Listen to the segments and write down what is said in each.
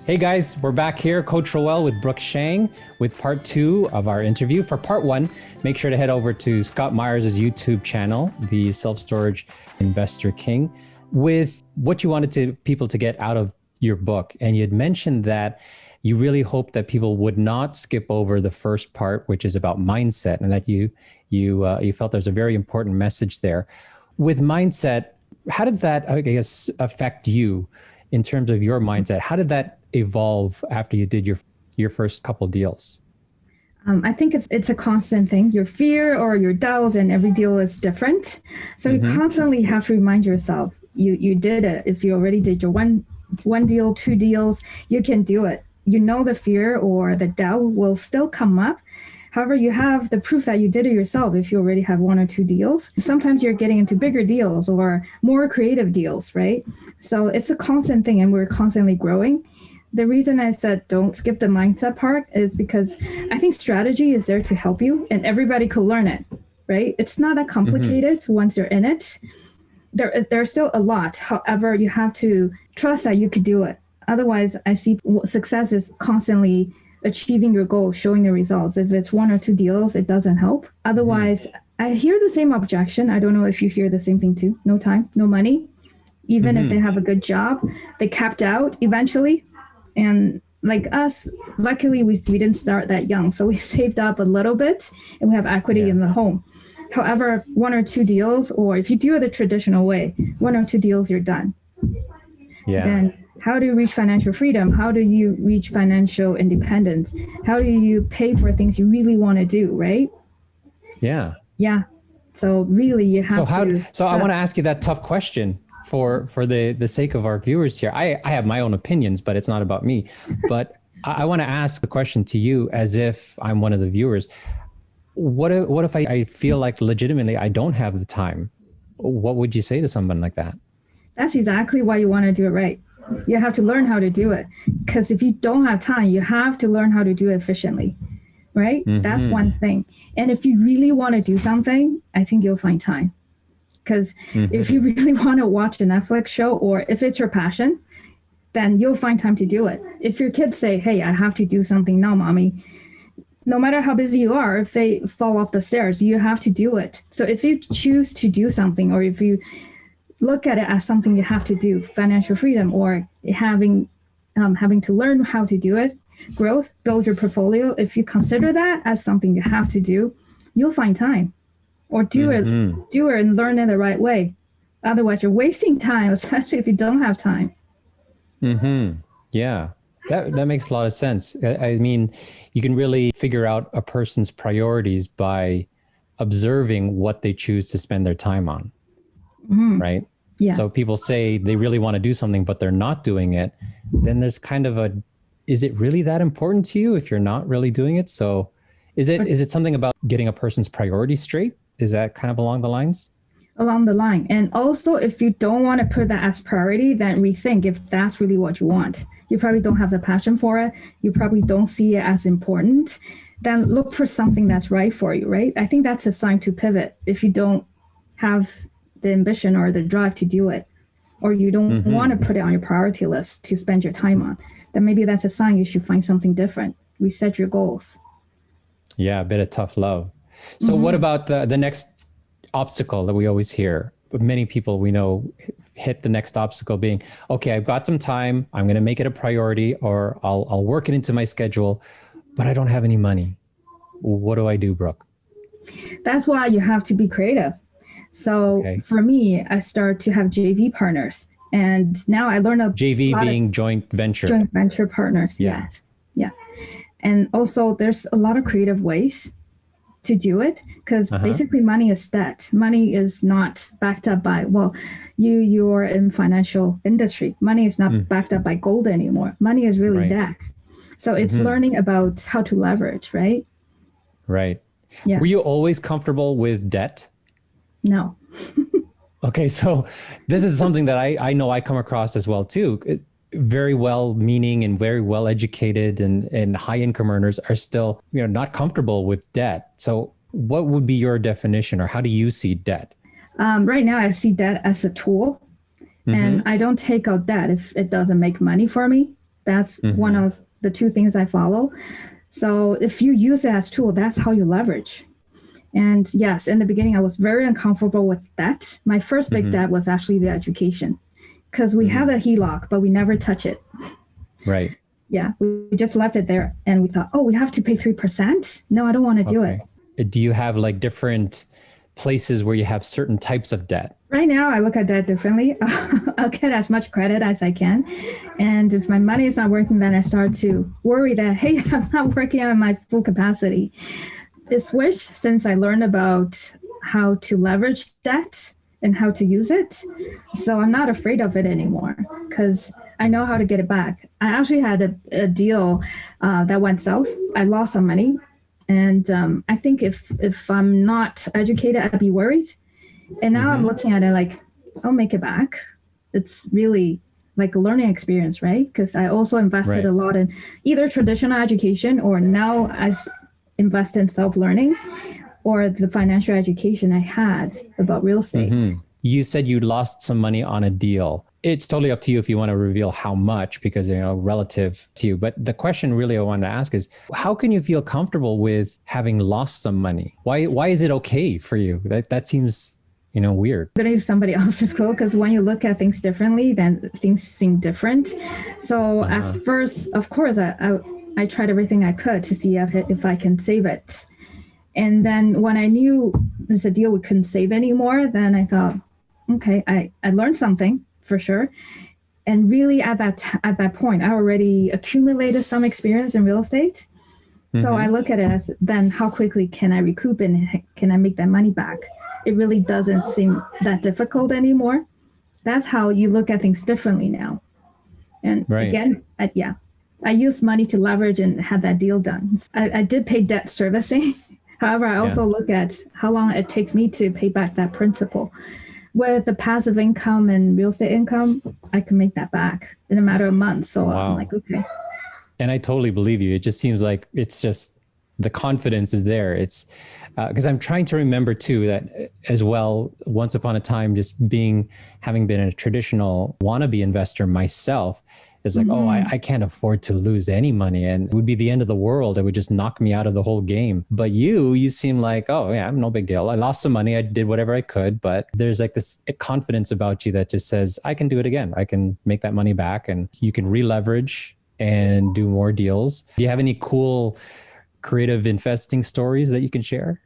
Hey guys, we're back here, Coach Roel with Brooke Shang with part 2 of our interview. For part 1, make sure to head over to Scott Myers' YouTube channel, the Self-Storage Investor King, with what you wanted people to get out of your book. And you had mentioned that you really hope that people would not skip over the first part, which is about mindset, and that you felt there's a very important message there. With mindset, how did that, I guess, affect you in terms of your mindset? How did that evolve after you did your first couple deals? I think it's a constant thing. Your fear or your doubts, and every deal is different. So you constantly have to remind yourself, you did it. If you already did your one deal, 2 deals, you can do it. You know the fear or the doubt will still come up. However, you have the proof that you did it yourself if you already have 1 or 2 deals. Sometimes you're getting into bigger deals or more creative deals, right? So it's a constant thing, and we're constantly growing. The reason I said don't skip the mindset part is because I think strategy is there to help you, and everybody could learn it, right? It's not that complicated once you're in it. There's still a lot. However, you have to trust that you could do it. Otherwise, I see success is constantly achieving your goal, showing the results. If it's 1 or 2 deals, it doesn't help. Otherwise, I hear the same objection. I don't know if you hear the same thing too. No time, no money. Even if they have a good job, they capped out eventually. And like us, luckily we didn't start that young. So we saved up a little bit and we have equity in the home. However, 1 or 2 deals, or if you do it the traditional way, 1 or 2 deals, you're done. Yeah. Then how do you reach financial freedom? How do you reach financial independence? How do you pay for things you really want to do, right? Yeah. Yeah. So really you have to. So I want to ask you that tough question for the sake of our viewers here. I have my own opinions, but it's not about me. But I want to ask the question to you as if I'm one of the viewers. What if I feel like legitimately I don't have the time? What would you say to someone like that? That's exactly why you want to do it right. You have to learn how to do it. Because if you don't have time, you have to learn how to do it efficiently, right? That's one thing. And if you really want to do something, I think you'll find time. Because if you really want to watch a Netflix show, or if it's your passion, then you'll find time to do it. If your kids say, hey, I have to do something now, mommy, no matter how busy you are, if they fall off the stairs, you have to do it. So if you choose to do something, or if you look at it as something you have to do, financial freedom, or having to learn how to do it, growth, build your portfolio, if you consider that as something you have to do, you'll find time. Or do it and learn it the right way. Otherwise, you're wasting time, especially if you don't have time. Yeah, that makes a lot of sense. I mean, you can really figure out a person's priorities by observing what they choose to spend their time on, right? Yeah. So people say they really want to do something, but they're not doing it. Then there's kind of is it really that important to you if you're not really doing it? So is it something about getting a person's priorities straight? Is that kind of along the lines? Along the line. And also, if you don't want to put that as priority, then rethink if that's really what you want. You probably don't have the passion for it. You probably don't see it as important. Then look for something that's right for you, right? I think that's a sign to pivot. If you don't have the ambition or the drive to do it, or you don't want to put it on your priority list to spend your time on, then maybe that's a sign you should find something different. Reset your goals. Yeah, a bit of tough love. So what about the next obstacle that we always hear? But many people we know hit the next obstacle being, okay, I've got some time. I'm going to make it a priority, or I'll work it into my schedule, but I don't have any money. What do I do, Brooke? That's why you have to be creative. So for me, I start to have JV partners. And now I learn JV being joint venture. Joint venture partners, yes. Yeah. And also there's a lot of creative ways to do it, because basically money is debt. Money is not backed up by, well, you're in financial industry. Money is not backed up by gold anymore. Money is really debt. So it's learning about how to leverage, right? Right. Yeah. Were you always comfortable with debt? No. Okay, so this is something that I know I come across as well too. Very well meaning and very well educated and high income earners are still, not comfortable with debt. So what would be your definition, or how do you see debt? Right now I see debt as a tool, and I don't take out debt if it doesn't make money for me. That's one of the two things I follow. So if you use it as tool, that's how you leverage. And yes, in the beginning, I was very uncomfortable with debt. My first big debt was actually the education, because we had a HELOC, but we never touch it. Right. Yeah, we just left it there, and we thought, oh, we have to pay 3%. No, I don't want to do it. Do you have like different places where you have certain types of debt? Right now, I look at debt differently. I'll get as much credit as I can. And if my money is not working, then I start to worry that, hey, I'm not working at my full capacity. It switched since I learned about how to leverage debt and how to use it. So I'm not afraid of it anymore because I know how to get it back. I actually had a deal that went south. I lost some money. And I think if I'm not educated, I'd be worried. And now I'm looking at it like, I'll make it back. It's really like a learning experience, right? Because I also invested a lot in either traditional education, or now I invest in self-learning, or the financial education I had about real estate. You said you lost some money on a deal. It's totally up to you if you want to reveal how much, because, you know, relative to you. But the question really I wanted to ask is, how can you feel comfortable with having lost some money? Why is it okay for you? That seems, you know, weird. I'm going to use somebody else's quote, because when you look at things differently, then things seem different. So at first, of course, I tried everything I could to see if I can save it. And then when I knew there's a deal we couldn't save anymore, then I thought, okay, I learned something for sure. And really at that point, I already accumulated some experience in real estate. So I look at it as, then how quickly can I recoup and can I make that money back? It really doesn't seem that difficult anymore. That's how you look at things differently now. And again, I used money to leverage and had that deal done. I did pay debt servicing. However, I also look at how long it takes me to pay back that principal. With the passive income and real estate income, I can make that back in a matter of months. So I'm like, okay. And I totally believe you. It just seems like it's just the confidence is there. It's because I'm trying to remember too that as well, once upon a time, just having been a traditional wannabe investor myself, it's like, oh, I can't afford to lose any money, and it would be the end of the world. It would just knock me out of the whole game. But you seem like, oh yeah, no big deal. I lost some money. I did whatever I could, but there's like this confidence about you that just says, I can do it again. I can make that money back, and you can re-leverage and do more deals. Do you have any cool creative investing stories that you can share?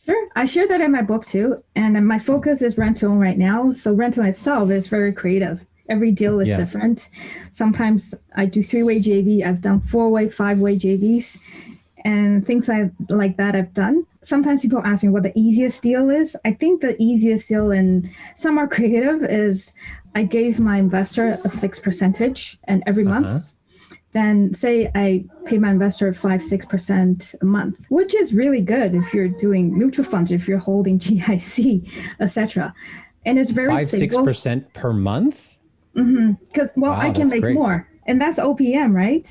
Sure. I share that in my book too. And my focus is rent to own right now. So rent to own itself is very creative. Every deal is different. Sometimes I do 3-way JV. I've done 4-way, 5-way JVs, and things like that I've done. Sometimes people ask me what the easiest deal is. I think the easiest deal, and some are creative, is I gave my investor a fixed percentage, and every month, then say I pay my investor 5-6% a month, which is really good if you're doing mutual funds, if you're holding GIC, etc. And it's very stable. 5-6% per month? Because I can make more, and that's OPM, right?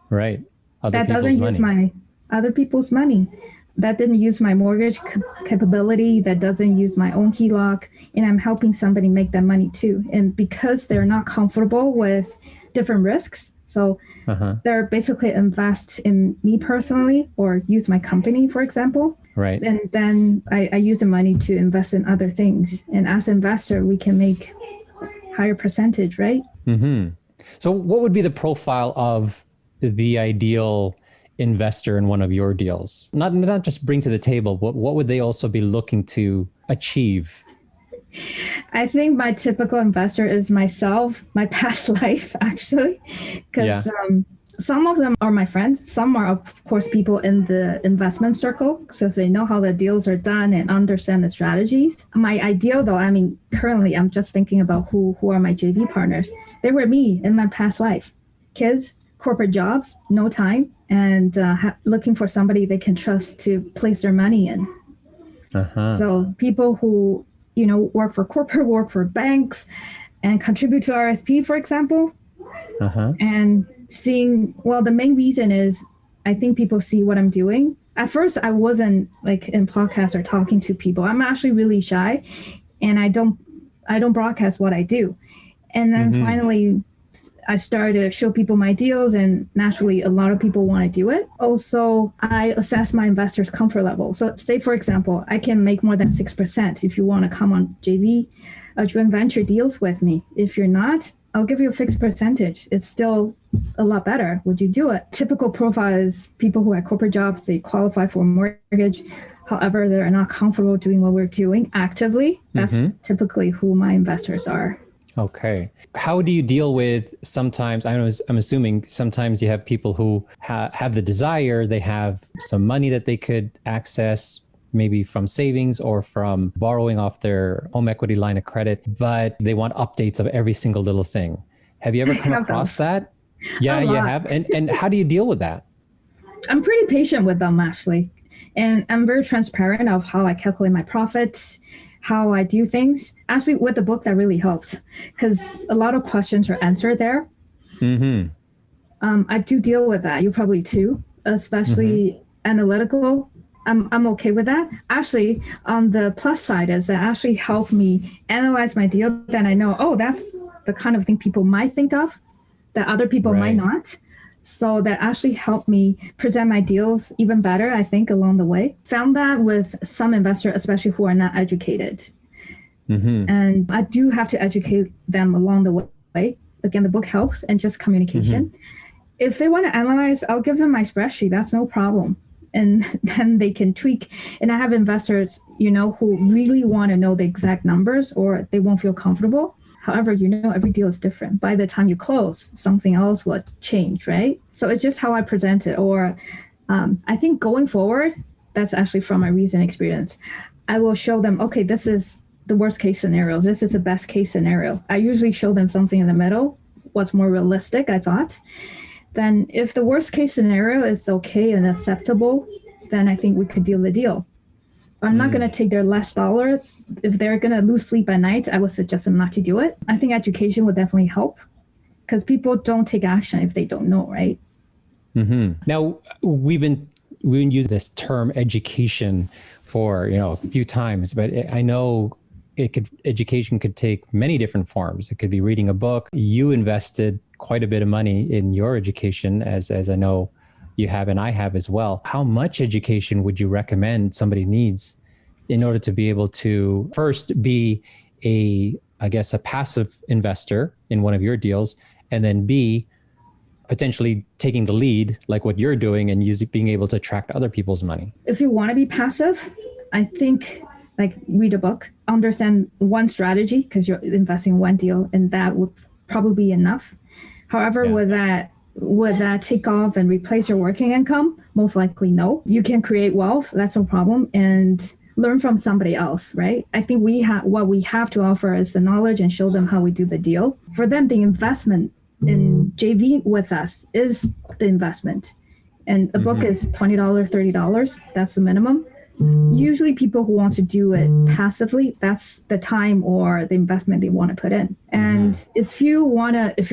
Right. That doesn't use my other people's money. That didn't use my mortgage capability. That doesn't use my own HELOC, and I'm helping somebody make that money too. And because they're not comfortable with different risks, so they're basically invest in me personally or use my company, for example. Right. And then I use the money to invest in other things. And as an investor, we can make higher percentage, right? So what would be the profile of the ideal investor in one of your deals? Not just bring to the table, but what would they also be looking to achieve? I think my typical investor is myself, my past life, actually, because some of them are my friends. Some are, of course, people in the investment circle, so they know how the deals are done and understand the strategies. My ideal, though, I mean, currently I'm just thinking about who are my JV partners. They were me in my past life. Kids, corporate jobs, no time, and looking for somebody they can trust to place their money in. So people who, work for corporate, work for banks, and contribute to RSP, for example, and seeing, the main reason is I think people see what I'm doing. At first, I wasn't like in podcasts or talking to people. I'm actually really shy, and I don't broadcast what I do. And then finally, I started to show people my deals, and naturally a lot of people want to do it. Also, I assess my investors' comfort level. So say, for example, I can make more than 6% if you want to come on JV, joint venture deals with me. If you're not, I'll give you a fixed percentage. It's still a lot better. Would you do it? Typical profile is people who have corporate jobs, they qualify for a mortgage. However, they're not comfortable doing what we're doing actively. That's typically who my investors are. Okay. How do you deal with sometimes, I'm assuming sometimes you have people who have the desire, they have some money that they could access maybe from savings or from borrowing off their home equity line of credit, but they want updates of every single little thing. Have you ever come across that? Yeah, you have. And how do you deal with that? I'm pretty patient with them, actually. And I'm very transparent of how I calculate my profits, how I do things. Actually, with the book, that really helped because a lot of questions are answered there. I do deal with that. You probably too, especially analytical. I'm okay with that. Actually, on the plus side is that actually helped me analyze my deal. Then I know, oh, that's the kind of thing people might think of that other people might not. So that actually helped me present my deals even better, I think, along the way. Found that with some investors, especially who are not educated. And I do have to educate them along the way. Again, the book helps, and just communication. If they want to analyze, I'll give them my spreadsheet. That's no problem. And then they can tweak. And I have investors, who really want to know the exact numbers or they won't feel comfortable. However, every deal is different. By the time you close, something else would change, right? So it's just how I present it. Or I think going forward, that's actually from my recent experience. I will show them, okay, this is the worst case scenario. This is the best case scenario. I usually show them something in the middle, what's more realistic, I thought. Then if the worst case scenario is okay and acceptable, then I think we could deal the deal. I'm not going to take their last dollar. If they're going to lose sleep at night, I would suggest them not to do it. I think education would definitely help because people don't take action if they don't know, right? Now, we've been using this term education for, a few times, but I know education could take many different forms. It could be reading a book. You invested quite a bit of money in your education, as I know you have and I have as well. How much education would you recommend somebody needs in order to be able to first be a passive investor in one of your deals, and then B, potentially taking the lead like what you're doing and being able to attract other people's money? If you want to be passive, I think read a book, understand one strategy because you're investing in one deal, and that would probably be enough. However, would that take off and replace your working income? Most likely no. You can create wealth, that's no problem, and learn from somebody else, right? I think what we have to offer is the knowledge and show them how we do the deal. For them, the investment in JV with us is the investment. And a book is $20, $30, that's the minimum. Usually people who want to do it passively, that's the time or the investment they want to put in. And if you're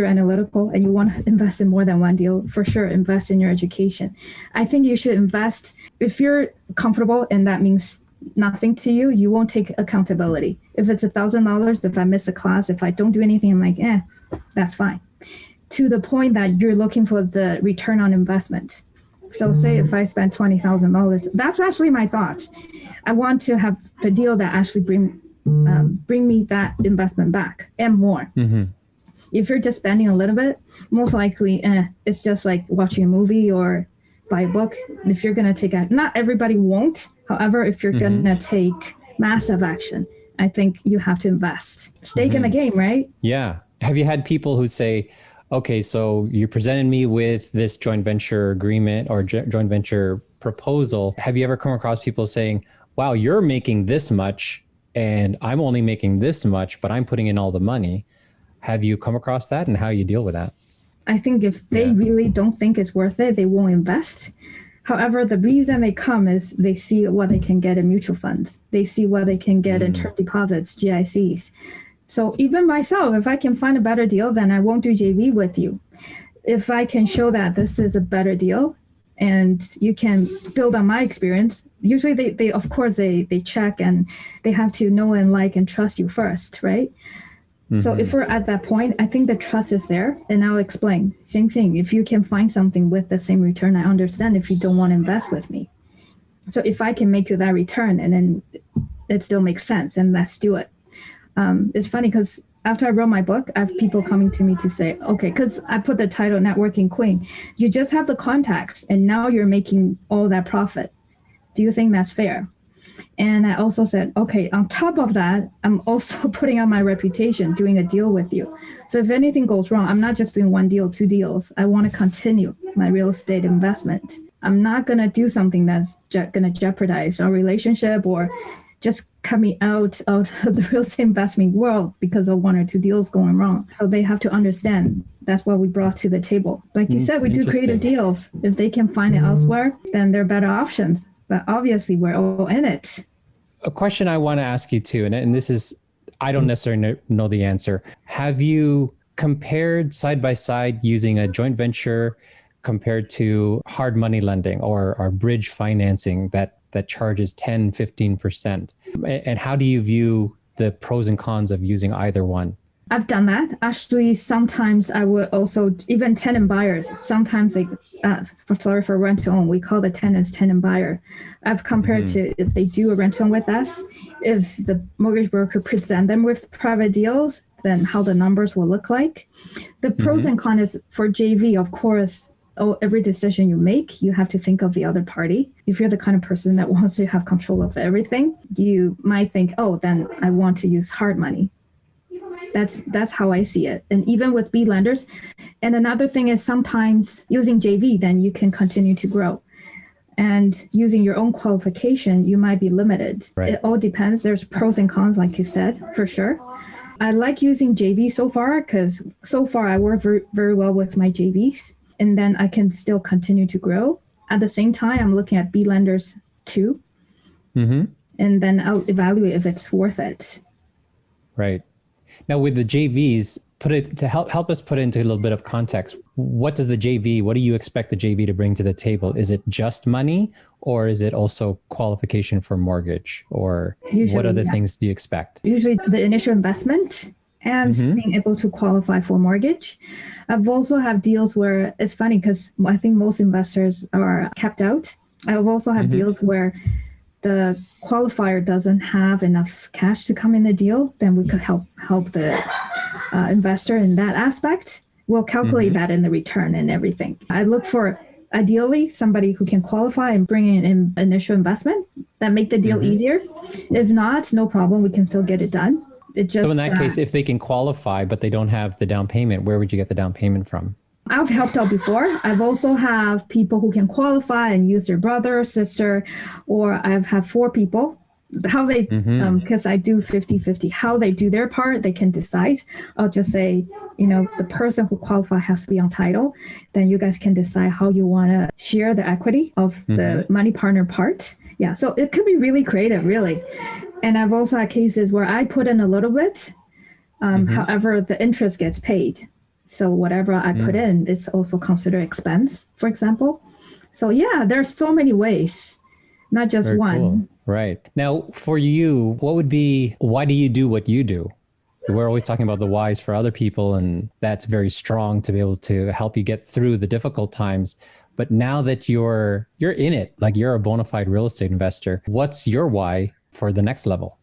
analytical and you want to invest in more than one deal, for sure, invest in your education. I think you should invest, if you're comfortable and that means nothing to you, you won't take accountability. If it's $1,000, if I miss a class, if I don't do anything, I'm like, that's fine. To the point that you're looking for the return on investment. So say if I spend $20,000, that's actually my thought. I want to have the deal that actually bring me that investment back and more. If you're just spending a little bit, most likely it's just like watching a movie or buy a book. If you're going to take action, not everybody won't. However, if you're going to take massive action, I think you have to invest. Stake in the game, right? Yeah. Have you had people who say, okay, so you presented me with this joint venture agreement or joint venture proposal. Have you ever come across people saying, wow, you're making this much and I'm only making this much, but I'm putting in all the money? Have you come across that, and how you deal with that? I think if they really don't think it's worth it, they won't invest. However, the reason they come is they see what they can get in mutual funds. They see what they can get in term deposits, GICs. So even myself, if I can find a better deal, then I won't do JV with you. If I can show that this is a better deal and you can build on my experience, usually they check and they have to know and like and trust you first, right? So if we're at that point, I think the trust is there, and I'll explain. Same thing. If you can find something with the same return, I understand if you don't want to invest with me. So if I can make you that return and then it still makes sense, then let's do it. It's funny because after I wrote my book, I have people coming to me to say, okay, because I put the title Networking Queen. You just have the contacts and now you're making all that profit. Do you think that's fair? And I also said, okay, on top of that, I'm also putting on my reputation, doing a deal with you. So if anything goes wrong, I'm not just doing one deal, two deals. I want to continue my real estate investment. I'm not going to do something that's going to jeopardize our relationship or just cut me out of the real estate investment world because of one or two deals going wrong. So they have to understand that's what we brought to the table. Like you said, we do creative deals. If they can find it elsewhere, then there are better options. But obviously, we're all in it. A question I want to ask you too, and this is, I don't necessarily know the answer. Have you compared side by side using a joint venture compared to hard money lending or bridge financing that charges 10, 15%? And how do you view the pros and cons of using either one? I've done that. Actually, sometimes I would also, even tenant buyers, sometimes they, for rent to own, we call the tenants tenant buyer. I've compared to if they do a rent to own with us, if the mortgage broker present them with private deals, then how the numbers will look like. The pros and cons is for JV, of course, every decision you make, you have to think of the other party. If you're the kind of person that wants to have control of everything, you might think, oh, then I want to use hard money. That's how I see it. And even with B lenders. And another thing is sometimes using JV, then you can continue to grow. And using your own qualification, you might be limited. Right. It all depends. There's pros and cons, like you said, for sure. I like using JV so far because so far I work very, very well with my JVs. And then I can still continue to grow. At the same time, I'm looking at B lenders too. And then I'll evaluate if it's worth it. Right. Now with the JVs, help us put it into a little bit of context. What do you expect the JV to bring to the table? Is it just money or is it also qualification for mortgage or usually, what other things do you expect? Usually the initial investment and being able to qualify for mortgage. I've also have deals where it's funny because I think most investors are kept out. I've also had deals where the qualifier doesn't have enough cash to come in the deal, then we could help the investor in that aspect. We'll calculate that in the return and everything. I look for ideally somebody who can qualify and bring in an initial investment that make the deal easier. If not, no problem, we can still get it done. So in that case, if they can qualify but they don't have the down payment, where would you get the down payment from? I've helped out before. I've also have people who can qualify and use their brother or sister, or I've had 4 people. How they, because I do 50-50, how they do their part, they can decide. I'll just say, the person who qualifies has to be on title. Then you guys can decide how you want to share the equity of the money partner part. Yeah, so it could be really creative, really. And I've also had cases where I put in a little bit, however, the interest gets paid. So whatever I put in is also considered expense, for example. So yeah, there's so many ways, not just one. Cool. Right. Now, for you, why do you do what you do? We're always talking about the whys for other people, and that's very strong to be able to help you get through the difficult times. But now that you're in it, like you're a bona fide real estate investor, what's your why for the next level?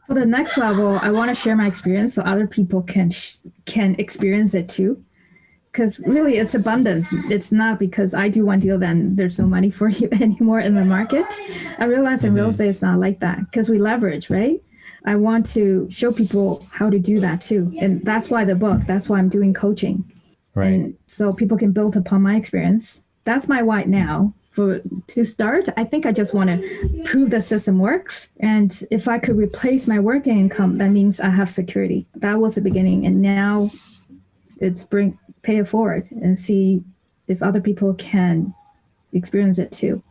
For the next level, I want to share my experience so other people can experience it too. Because really, it's abundance. It's not because I do one deal, then there's no money for you anymore in the market. I realize in real estate, it's not like that because we leverage, right? I want to show people how to do that too. And that's why the book, that's why I'm doing coaching. Right. And so people can build upon my experience. That's my why now. To start, I think I just want to prove the system works. And if I could replace my working income, that means I have security. That was the beginning. And now it's pay it forward and see if other people can experience it too.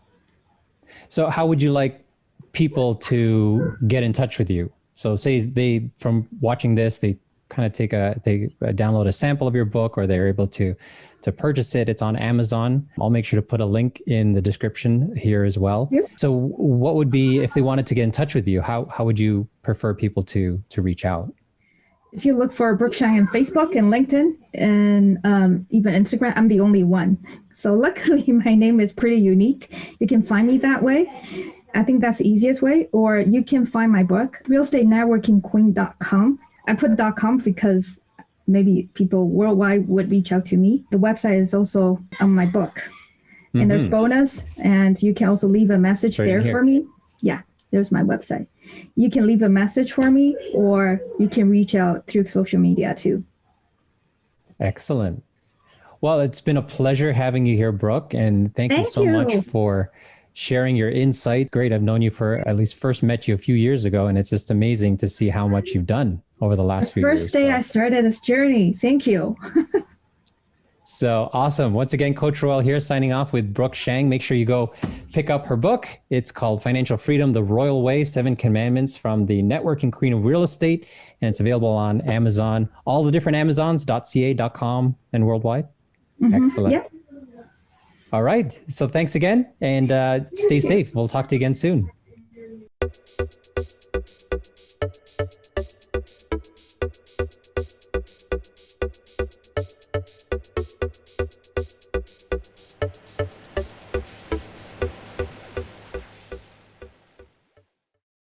So how would you like people to get in touch with you? So say from watching this, they kind of download a sample of your book, or they're able to purchase it. It's on Amazon. I'll make sure to put a link in the description here as well. Yep. So what would be, if they wanted to get in touch with you, how would you prefer people to reach out? If you look for Brooke Shang on Facebook and LinkedIn and even Instagram, I'm the only one. So luckily, my name is pretty unique. You can find me that way. I think that's the easiest way. Or you can find my book, realestatenetworkingqueen.com. I put .com because maybe people worldwide would reach out to me. The website is also on my book. And there's bonus, and you can also leave a message there for me. Yeah, there's my website. You can leave a message for me, or you can reach out through social media too. Excellent. Well, it's been a pleasure having you here, Brooke, and thank you so much for sharing your insight. Great. I've known you for, at least first met you a few years ago, and it's just amazing to see how much you've done over the last few years. First day I started this journey. Thank you. So awesome. Once again, Coach Roel here signing off with Brooke Shang. Make sure you go pick up her book. It's called Financial Freedom, The Royal Way, 7 Commandments from the Networking Queen of Real Estate. And it's available on Amazon, all the different Amazons.ca.com and worldwide. Excellent. Yep. All right. So thanks again and stay safe. We'll talk to you again soon.